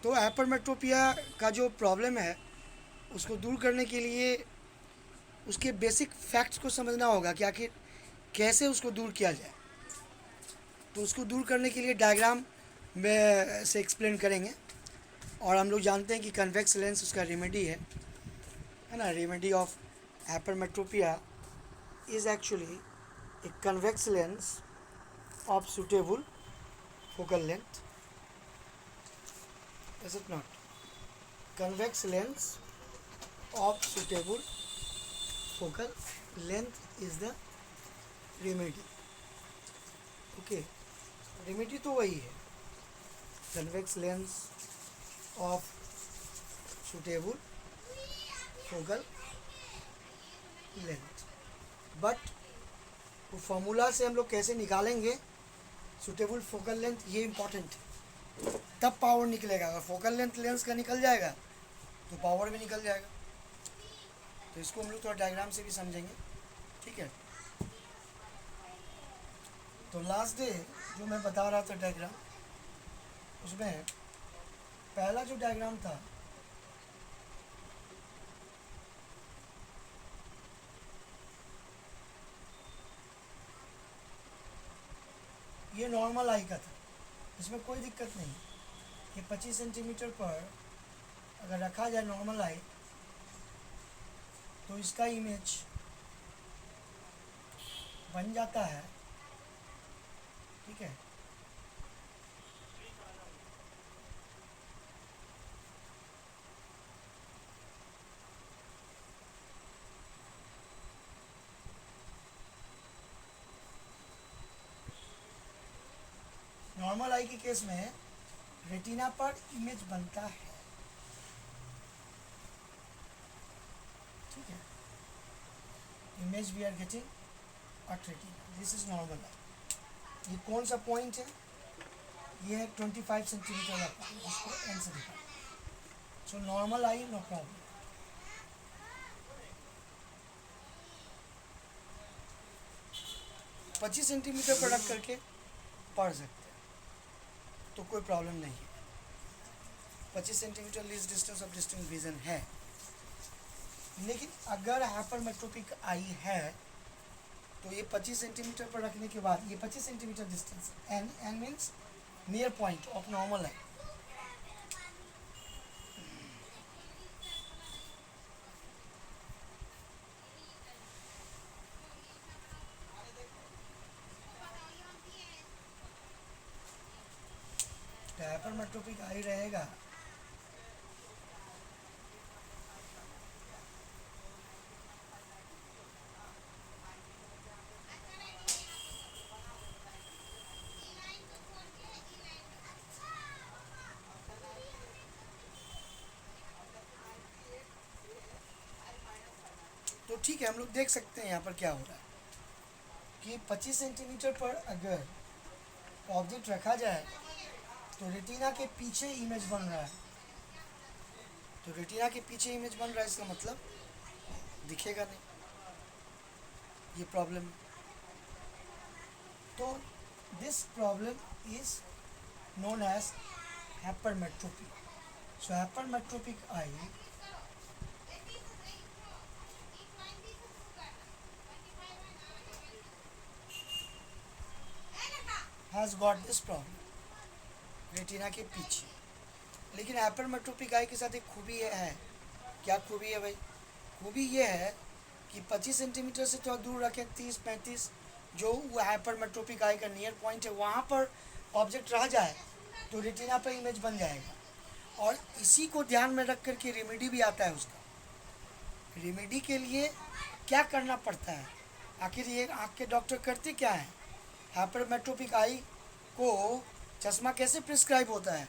तो हाइपरमेट्रोपिया का जो प्रॉब्लम है उसको दूर करने के लिए उसके बेसिक फैक्ट्स को समझना होगा कि आखिर कैसे उसको दूर किया जाए। तो उसको दूर करने के लिए डायग्राम में से एक्सप्लेन करेंगे। और हम लोग जानते हैं कि कन्वेक्स लेंस उसका रेमेडी है ना। Remedy of hypermetropia is actually a convex lens of suitable focal length, is it not? Convex lens of suitable focal length is the remedy. Okay, remedy तो वही है, convex lens of suitable focal length. but वो formula से हम लोग कैसे निकालेंगे suitable focal length, ये इंपॉर्टेंट है। तब पावर निकलेगा। अगर फोकल लेंथ लेंस का निकल जाएगा तो पावर भी निकल जाएगा। तो इसको हम लोग थोड़ा डायग्राम से भी समझेंगे, ठीक है। तो लास्ट डे जो मैं बता रहा था डायग्राम, उसमें पहला जो डायग्राम था ये नॉर्मल आई का था, इसमें कोई दिक्कत नहीं। ये 25 सेंटीमीटर पर अगर रखा जाए नॉर्मल आई तो इसका इमेज बन जाता है, ठीक है। नॉर्मल आई के केस में रेटिना पर इमेज बनता है, ठीक है। Image we are getting at retina, this is normal eye. ये कौन सा पॉइंट है? ये है 25 सेंटीमीटर का पॉइंट, जिसको एन से दिखा। सो नॉर्मल आई, नो प्रॉब्लम। पच्चीस सेंटीमीटर पर रख करके पढ़ सकते हैं, तो कोई प्रॉब्लम नहीं है। 25 centimetre least distance of distinct vision है। लेकिन अगर हाइपरमेट्रोपिक आई है तो ये 25 सेंटीमीटर पर रखने के बाद ये 25 सेंटीमीटर डिस्टेंस एन means near point of normal eye. Hypermetropic eye रहेगा तो ठीक है। हम लोग देख सकते हैं यहाँ पर क्या हो रहा है कि 25 सेंटीमीटर पर अगर ऑब्जेक्ट रखा जाए तो रेटिना के पीछे इमेज बन रहा है। तो रेटिना के पीछे इमेज बन रहा है, इसका मतलब दिखेगा नहीं, ये प्रॉब्लम। तो this problem is known as hypermetropy. So hypermetropic eye has got this problem retina के पीछे। लेकिन हाइपरमेट्रोपिक आई के साथ एक खूबी है। क्या खूबी है भाई? खूबी ये है कि 25 सेंटीमीटर से थोड़ा दूर रखें, 30-35 जो हाइपरमेट्रोपिक आई का नियर पॉइंट है, वहाँ पर ऑब्जेक्ट रह जाए तो रेटिना पर इमेज बन जाएगा। और इसी को ध्यान में रख कर के रेमेडी भी आता है उसका। रेमेडी के लिए क्या करना पड़ता है? आखिर ये आँख के डॉक्टर करते क्या है? हाइपरमेट्रोपिक आई को चश्मा कैसे प्रिस्क्राइब होता है,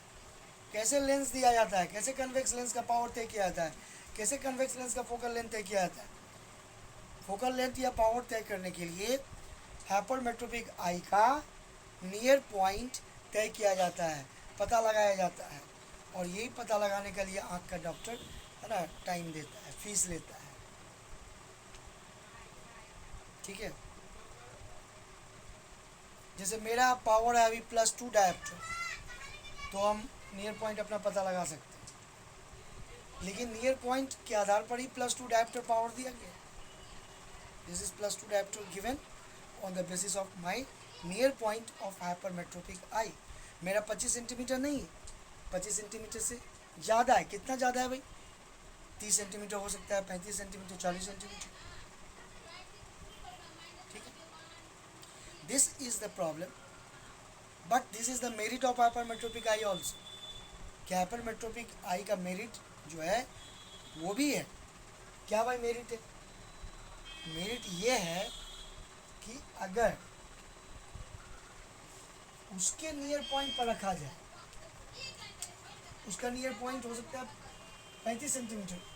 कैसे लेंस दिया जाता है, कैसे कन्वेक्स लेंस का पावर तय किया जाता है, कैसे कन्वेक्स लेंस का फोकल लेंथ तय किया जाता है। फोकल लेंथ या पावर तय करने के लिए हाइपरमेट्रोपिक आई का नियर पॉइंट तय किया जाता है, पता लगाया जाता है। और यही पता लगाने के लिए आँख का डॉक्टर है ना टाइम देता है, फीस लेता है, ठीक है। जैसे मेरा पावर है अभी +2 डायोप्टर, तो हम नियर पॉइंट अपना पता लगा सकते हैं, लेकिन नियर पॉइंट के आधार पर ही प्लस टू डायप्टर पावर दिया गया। This is plus two dioptre given on the basis of my near point of hypermetropic eye. मेरा 25 सेंटीमीटर नहीं है, 25 सेंटीमीटर से ज़्यादा है। कितना ज़्यादा है भाई? 30 सेंटीमीटर हो सकता है, 35 सेंटीमीटर, 40 सेंटीमीटर। ठीक है, this is the problem, but this is the merit of hypermetropic I also. क्या हाइपरमेट्रोपिक आई का मेरिट जो है वो भी है। क्या भाई मेरिट है? मेरिट ये है कि अगर उसके नियर पॉइंट पर रखा जाए, उसका नियर पॉइंट हो सकता है 35 सेंटीमीटर,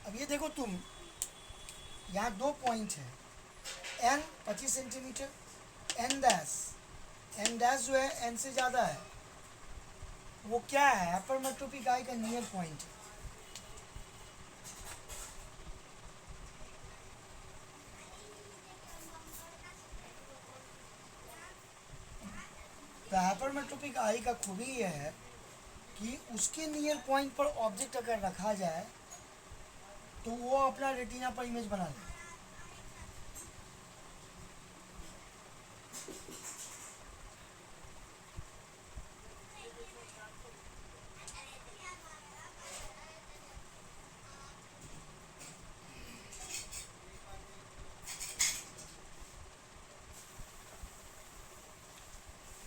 अब ये देखो तुम, यहाँ दो पॉइंट है, एन 25 सेंटीमीटर, एन डैश जो है एन से ज़्यादा है, वो क्या है? हाइपरमेट्रोपिक आई का नियर पॉइंट है। तो हाइपरमेट्रोपिक आई का खूबी यह है कि उसके नियर पॉइंट पर ऑब्जेक्ट अगर रखा जाए तो वो अपना रेटिना पर इमेज बना ले।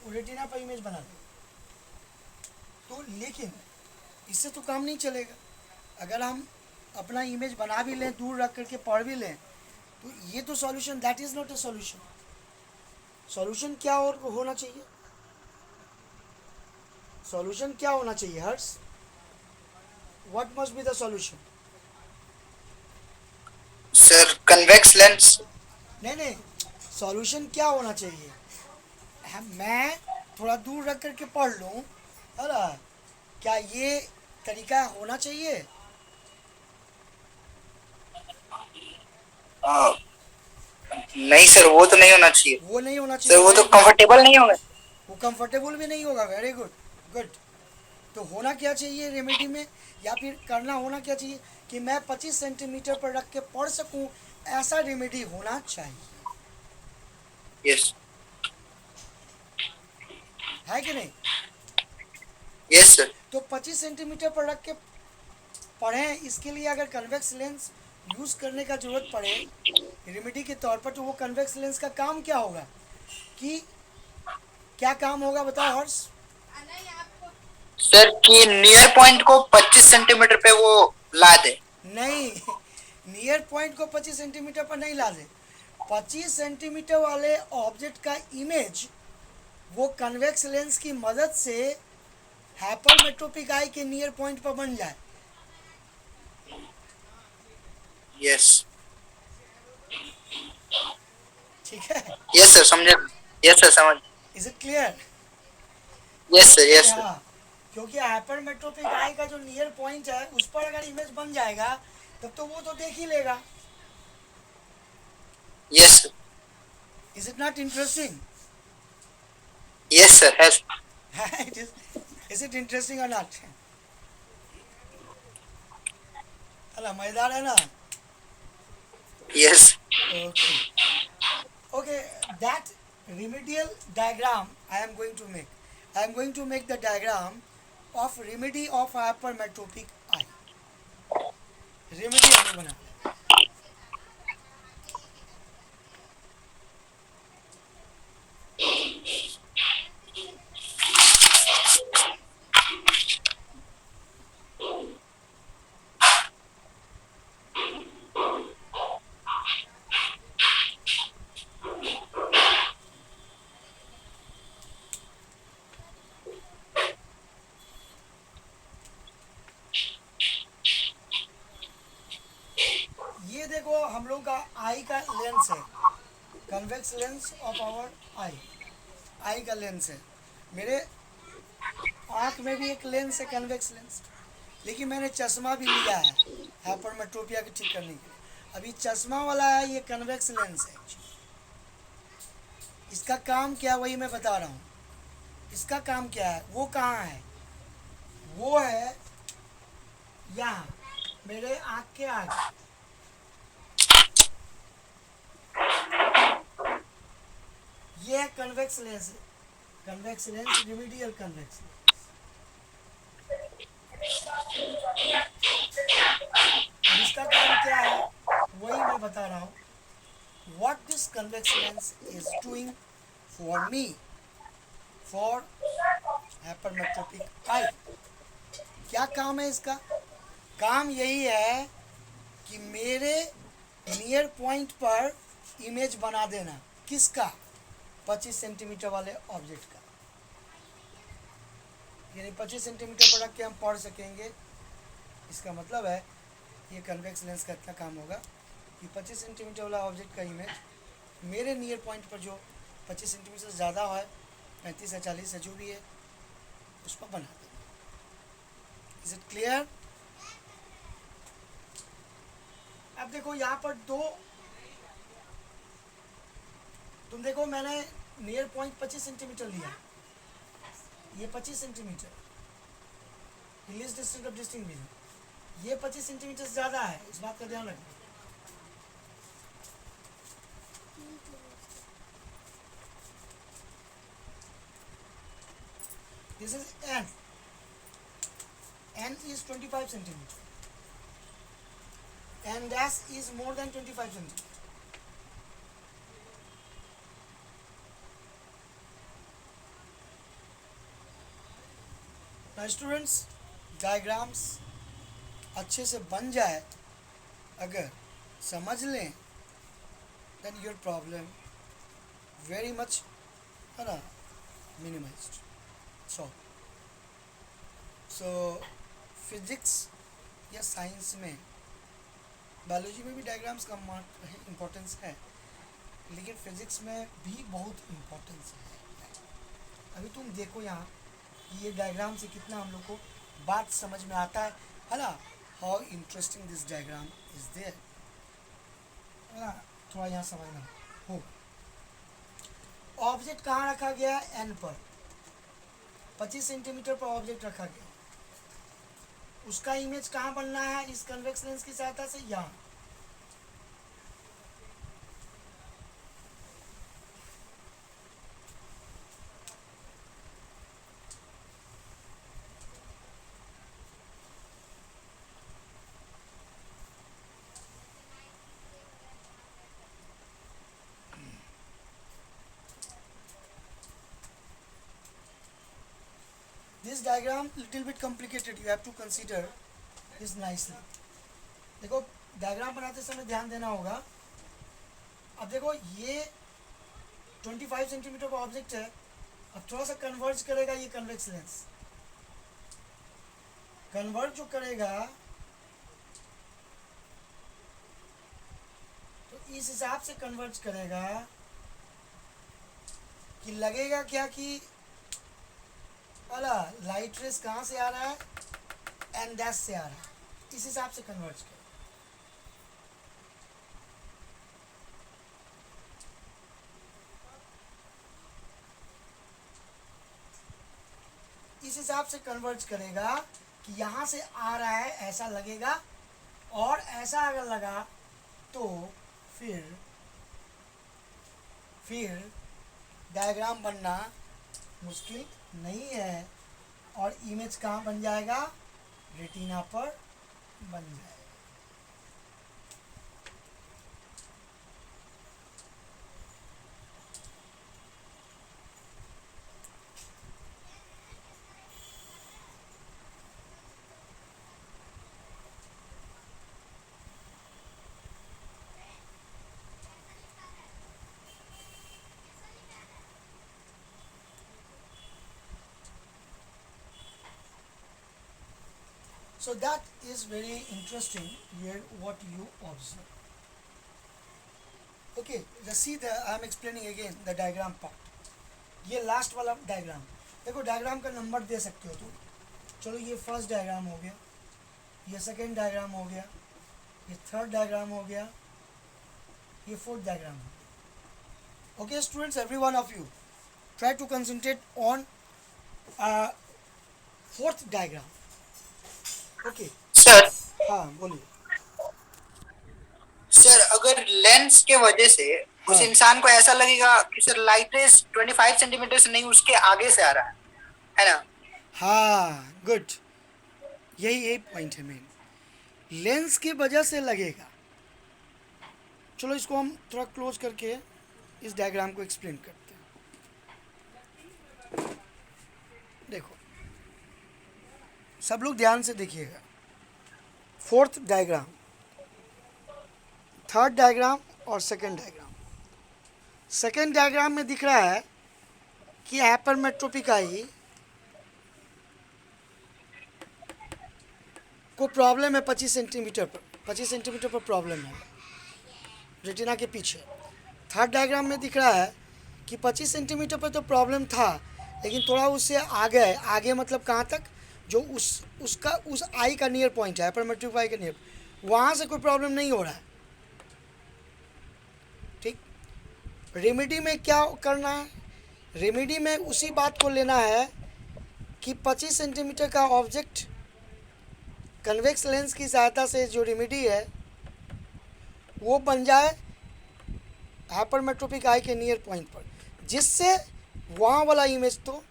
रेटिना पर इमेज बना ले। तो लेकिन इससे तो काम नहीं चलेगा। अगर हम अपना इमेज बना भी लें, दूर रख करके पढ़ भी लें, तो ये तो solution, that is not a solution. Solution क्या और होना चाहिए? सॉल्यूशन क्या होना चाहिए Harsh? What must be the solution? Sir convex lens. नहीं, सॉल्यूशन क्या होना चाहिए? मैं थोड़ा दूर रख करके पढ़ लूँ, है ना? क्या ये तरीका होना चाहिए? नहीं सर, वो तो नहीं होना चाहिए। वो नहीं होना सर चाहिए, वो तो वेरी गुड। कंफर्टेबल नहीं होगा। वो कंफर्टेबल भी नहीं होगा, वेरी गुड, गुड। तो होना क्या चाहिए रेमेडी में, या फिर करना होना क्या चाहिए कि मैं 25 सेंटीमीटर पर रख के पढ़ सकूं, ऐसा रेमेडी होना चाहिए। यस। है कि नहीं? Yes sir. तो 25 सेंटीमीटर पर रख के पढ़ें, इसके लिए अगर कन्वेक्स लेंस यूज़ करने का ज़रूरत पड़े रेमेडी के तौर पर, तो वो कन्वेक्स लेंस का काम क्या होगा? कि क्या काम होगा बताओ हर्ष? सर कि नियर पॉइंट को 25 सेंटीमीटर पे वो ला दे। नहीं, नियर पॉइंट को 25 सेंटीमीटर पर नहीं ला दे। 25 सेंटीमीटर वाले ऑब्जेक्ट का इमेज वो कन्वेक्स लेंस की मदद से हाइपरमेट्रोपिक आई के नियर पॉइंट पर बन जाए। यस। ठीक है? यस सर, समझे। यस सर, समझ। Is it clear? Yes sir, yes sir. हाँ, क्योंकि हाइपरमेट्रोपिक आई का जो नियर पॉइंट है उस पर अगर इमेज बन जाएगा तब तो वो तो देख ही लेगा। Yes sir. Is it not interesting? Yes sir, has. Is it interesting और नॉट? अला मजेदार है ना? Yes. Okay. Okay, that remedial diagram I am going to make. I am going to make the diagram of remedy of hypermetropic eye. Remedy हमें बना। आई का lens है, convex lens of our आई, आई का लेंस है। मेरे आँख में भी एक लेंस है, कन्वेक्स लेंस, लेकिन मैंने चश्मा भी लिया है हाइपरमेट्रोपिया को ठीक करने के लिए। अभी चश्मा वाला है, ये कन्वेक्स लेंस है। इसका काम क्या, वही मैं बता रहा हूँ। इसका काम क्या है, वो कहाँ है, वो है यहाँ मेरे आँख के आगे। ये है convex lens, convex lens, remedial convex lens. अब इसका काम क्या है, वही मैं बता रहा हूँ। what this convex lens is doing for me, for hypermetropic eye। क्या काम है इसका, काम यही है कि मेरे नियर पॉइंट पर इमेज बना देना। किसका, 25 सेंटीमीटर वाले ऑब्जेक्ट का। यानी 25 सेंटीमीटर पर रख के हम पढ़ सकेंगे। इसका मतलब है ये कन्वेक्स लेंस का इतना काम होगा कि 25 सेंटीमीटर वाला ऑब्जेक्ट का इमेज मेरे नियर पॉइंट पर जो 25 सेंटीमीटर से ज़्यादा है, 35 या 40 है, जो भी है, उस पर बना देना। Is it clear? अब देखो यहाँ पर दो, तुम देखो मैंने नियर पॉइंट 25 सेंटीमीटर लिया, ये 25 centimetre, least distance of distinct vision, ये 25 सेंटीमीटर से ज़्यादा है, इस बात का ध्यान रखना। This is n. N is 25 centimeter. N dash is more than 25 centimeter. Now students, diagrams अच्छे से बन जाए, अगर समझ लें, then your problem very much है ना minimized. सो फिजिक्स या साइंस में, बायोलॉजी में भी डायग्राम्स का इम्पोर्टेंस है, लेकिन फिजिक्स में भी बहुत इम्पोर्टेंस है। अभी तुम देखो यहाँ कि ये डायग्राम से कितना हम लोग को बात समझ में आता है ना। How interesting this diagram is there, है ना। थोड़ा यहाँ समझना होगा। ऑब्जेक्ट कहाँ रखा गया है, एन पर, 25 सेंटीमीटर पर ऑब्जेक्ट रखा गया। उसका इमेज कहाँ बनना है, इस कन्वेक्स लेंस की सहायता से, यहाँ। This diagram little bit complicated, you have to consider this nicely। देखो डायग्राम बनाते समय ध्यान देना होगा। अब देखो ये 25 सेंटीमीटर का ऑब्जेक्ट है, अब थोड़ा सा कन्वर्ज करेगा ये कन्वेक्स लेंस, कन्वर्ज जो करेगा तो इस हिसाब से कन्वर्ज करेगा कि लगेगा क्या कि लाइट रेस कहाँ से आ रहा है, एन डैश से आ रहा है, इस हिसाब से कन्वर्ज करेगा। इस हिसाब से कन्वर्ज करेगा कि यहाँ से आ रहा है, ऐसा लगेगा, और ऐसा अगर लगा तो फिर डायग्राम बनना मुश्किल नहीं है, और इमेज कहाँ बन जाएगा, रेटिना पर बन जाएगा। So that is very interesting here what you observe. Okay just see the I am explaining again the diagram part. ये लास्ट वाला डायग्राम, देखो डायग्राम का नंबर दे सकते हो तुम। चलो ये फर्स्ट डायग्राम हो गया, ये सेकेंड डायग्राम हो गया, ये थर्ड डायग्राम हो गया, ये फोर्थ डायग्राम हो गया। Okay students, every one of you try to concentrate on fourth diagram. Okay sir हाँ बोलिए। सर अगर लेंस के वजह से उस हाँ इंसान को ऐसा लगेगा कि सर लाइट रेज 25 सेंटीमीटर से नहीं उसके आगे से आ रहा है ना? हाँ गुड, यही पॉइंट है मेन, लेंस की वजह से लगेगा। चलो इसको हम थोड़ा क्लोज करके इस डायग्राम को एक्सप्लेन करते हैं। देखो सब लोग ध्यान से देखिएगा, फोर्थ डायग्राम, थर्ड डायग्राम और सेकेंड डायग्राम। सेकेंड डायग्राम में दिख रहा है कि हाइपरमेट्रोपिक आई को प्रॉब्लम है 25 सेंटीमीटर पर, 25 सेंटीमीटर पर प्रॉब्लम है रेटिना के पीछे। थर्ड डायग्राम में दिख रहा है कि 25 सेंटीमीटर पर तो प्रॉब्लम था, लेकिन थोड़ा उससे आगे है। आगे मतलब कहाँ तक, जो उस आई का नियर पॉइंट है, हाइपरमेट्रोपिक आई का नियर, वहाँ से कोई प्रॉब्लम नहीं हो रहा है। ठीक, रेमेडी में क्या करना है, रेमेडी में उसी बात को लेना है कि 25 सेंटीमीटर का ऑब्जेक्ट कन्वेक्स लेंस की सहायता से जो रेमेडी है वो बन जाए हाइपरमेट्रोपिक आई के नियर पॉइंट पर, जिससे वहाँ वाला इमेज तो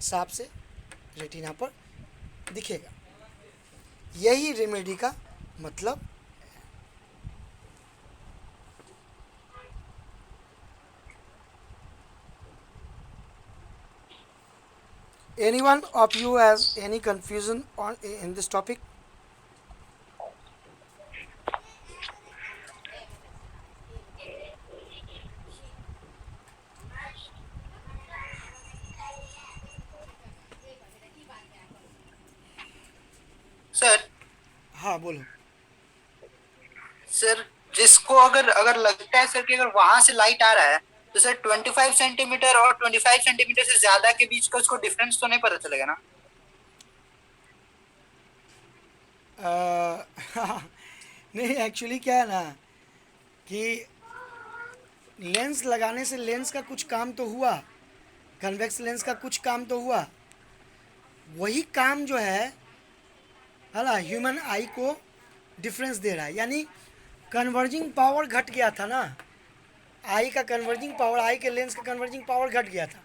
साफ से रेटिना पर दिखेगा। यही रेमेडी का मतलब। Anyone of you has any confusion on in this topic? Sir हाँ बोलो। सर जिसको अगर अगर लगता है सर कि अगर वहां से लाइट आ रहा है तो सर 25 सेंटीमीटर और 25 सेंटीमीटर से ज्यादा के बीच का उसको डिफरेंस तो नहीं पता चलेगा ना? नहीं एक्चुअली क्या है ना कि लेंस लगाने से लेंस का कुछ काम तो हुआ, कन्वेक्स लेंस का कुछ काम तो हुआ, वही काम जो है ना ह्यूमन आई को डिफरेंस दे रहा है। यानी कन्वर्जिंग पावर घट गया था ना, आई का कन्वर्जिंग पावर, आई के लेंस का कन्वर्जिंग पावर घट गया था,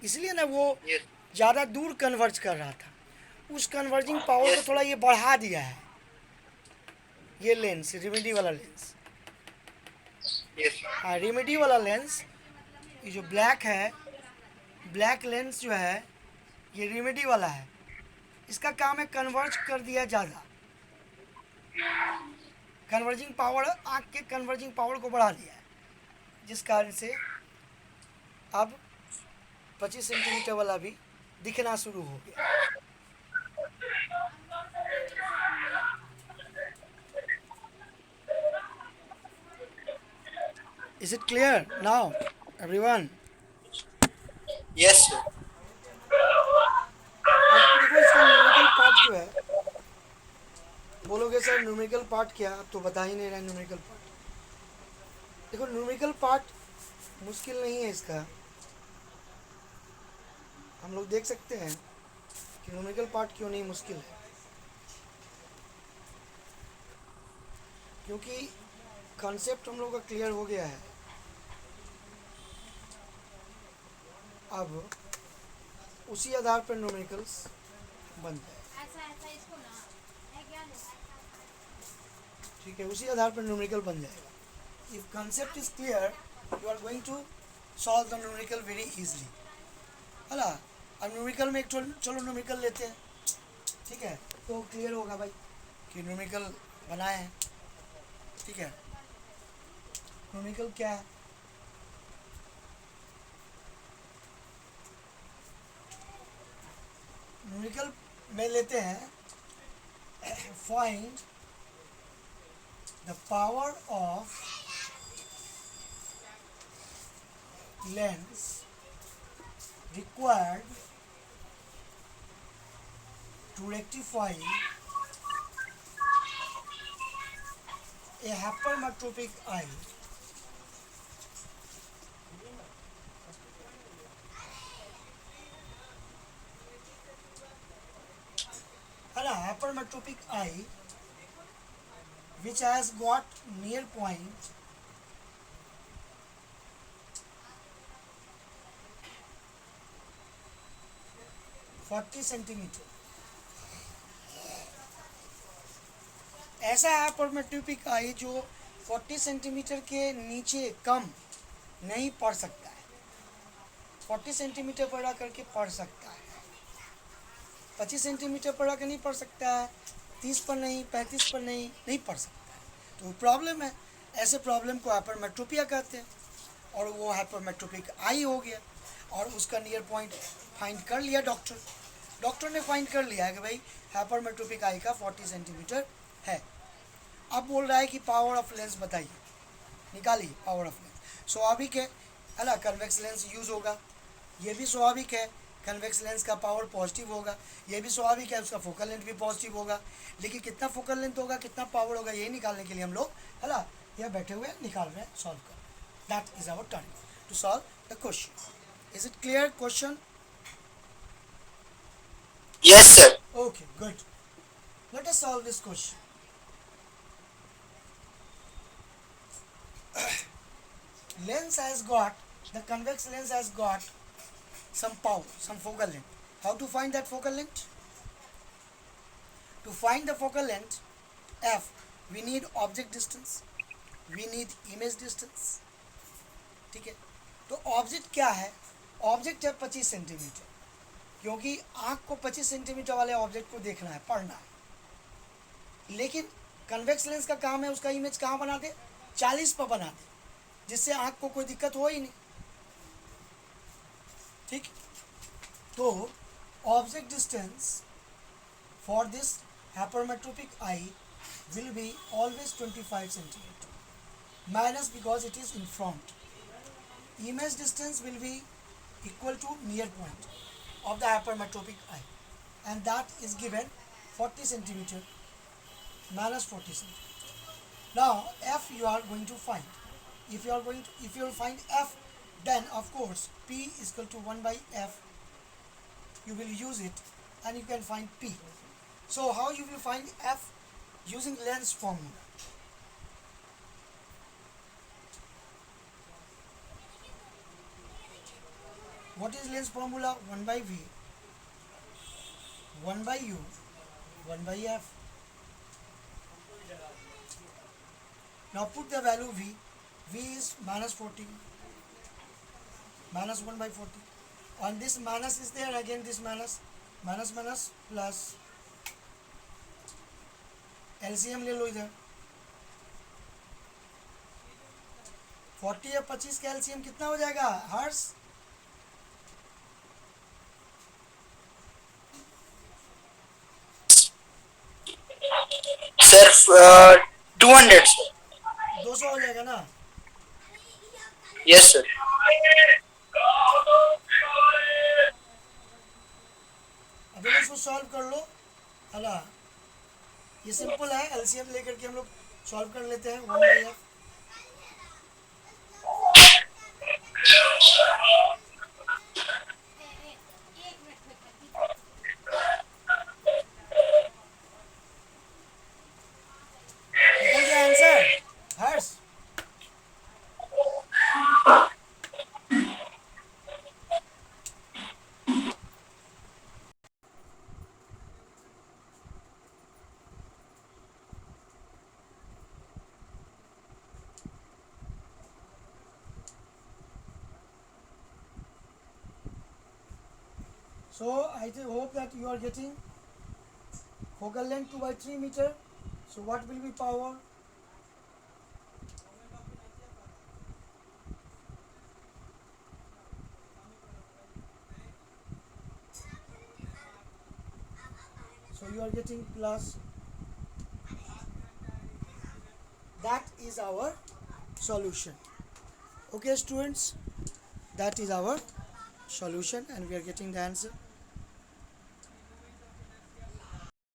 इसलिए ना वो यस ज़्यादा दूर कन्वर्ज कर रहा था। उस कन्वर्जिंग पावर को यस थोड़ा ये बढ़ा दिया है, ये लेंस रेमेडी वाला लेंस। यस हाँ रेमेडी वाला लेंस, ये जो ब्लैक है, ब्लैक लेंस जो है ये रेमेडी वाला है, इसका काम है कन्वर्ज कर दिया ज़्यादा, कन्वर्जिंग पावर, आँख के कन्वर्जिंग पावर को बढ़ा दिया है, जिस कारण से अब 25 सेंटीमीटर वाला भी दिखना शुरू हो गया। Is it clear now, everyone? Yes sir. अब देखो इसका न्यूमेरिकल पार्ट जो है, बोलोगे सर न्यूमेरिकल पार्ट क्या, अब तो बता ही नहीं रहा न्यूमेरिकल पार्ट। देखो न्यूमेरिकल पार्ट मुश्किल नहीं है इसका, हम लोग देख सकते हैं कि न्यूमेरिकल पार्ट क्यों नहीं मुश्किल है, क्योंकि कॉन्सेप्ट हम लोग का क्लियर हो गया है। अब उसी आधार पर न्यूमेरिकल्स बन जाए, ठीक है, उसी आधार पर न्यूमेरिकल बन जाएगा। If concept is clear you are going to solve the numerical very easily, है ना। अब न्यूमेरिकल में एक चलो न्यूमेरिकल लेते हैं, ठीक है, तो क्लियर होगा भाई कि न्यूमेरिकल बनाए हैं, ठीक है। न्यूमेरिकल क्या है, न्यूमेरिकल में लेते हैं find the power of length required to rectify a hypermetropic eye है ना, hypermetropic eye which has got near point forty centimetre, ऐसा हाइपरमेट्रोपिक आई जो 40 सेंटीमीटर के नीचे कम नहीं पढ़ सकता है, 40 सेंटीमीटर पढ़ा करके पढ़ सकता है, 25 सेंटीमीटर पढ़ा कर नहीं पढ़ सकता है, 30 पर नहीं, 35 पर नहीं पढ़ सकता है, तो प्रॉब्लम है। ऐसे प्रॉब्लम को हाइपरमेट्रोपिया कहते हैं और वो हाइपरमेट्रोपिक आई हो गया और उसका नियर पॉइंट फाइंड कर लिया डॉक्टर ने फाइंड कर लिया है कि भाई हाइपरमेट्रोपिक आई का 40 सेंटीमीटर है। अब बोल रहा है कि पावर ऑफ लेंस बताइए, निकालिए पावर ऑफ लेंस। स्वाभाविक है ना, कन्वेक्स लेंस यूज़ होगा, ये भी स्वाभाविक है, कन्वेक्स लेंस का पावर पॉजिटिव होगा, ये भी स्वाभाविक है, उसका फोकल लेंथ भी पॉजिटिव होगा, लेकिन कितना फोकल लेंथ होगा, कितना पावर होगा, यही निकालने के लिए हम लोग है ना यह बैठे हुए निकाल रहे हैं, सॉल्व कर। That is our turn to solve the question. Is it clear question? Yes, sir. Okay, good. Let us solve this question. Lens has got, the convex lens has got some power, some focal length. How to find that focal length? To find the focal length f, we need object distance, we need image distance. ठीक है, तो object क्या है? Object है 25 centimetre, क्योंकि आँख को 25 centimetre वाले ऑब्जेक्ट को देखना है, पढ़ना है, लेकिन कन्वेक्स लेंस का काम है उसका इमेज कहाँ बना दे, 40 पर बना दे, जिससे आँख को कोई दिक्कत हो ही नहीं। ठीक, तो object distance for this hypermetropic eye will be always 25 centimeter minus because it is in front. Image distance will be equal to near point of the hypermetropic eye, and that is given 40 centimeter minus 40 centimeter. Now f you are going to find. If you will find f, then of course p is equal to 1 by f. You will use it and you can find p. So how you will find f? Using lens formula. What is lens formula? 1 by v, 1 by u, 1 by f. Now put the value v. V is minus 40, minus 1 by 40. On this minus is there, again this minus, minus minus plus. LCM ले लो इधर, 40 या 25 का LCM कितना हो जाएगा हर्ष? Sir 200 sir. 200 हो जाएगा ना? Yes sir. अभी इसको सॉल्व कर लो है ना, ये सिंपल है, एलसीएम लेकर के हम लोग सॉल्व कर लेते हैं। 1 बाई एफ, निकल गया answer Harsh? So I hope that you are getting focal length 2 by 3 meter. So what will be power? So you are getting plus. That is our solution. Okay students, That is our solution and we are getting the answer.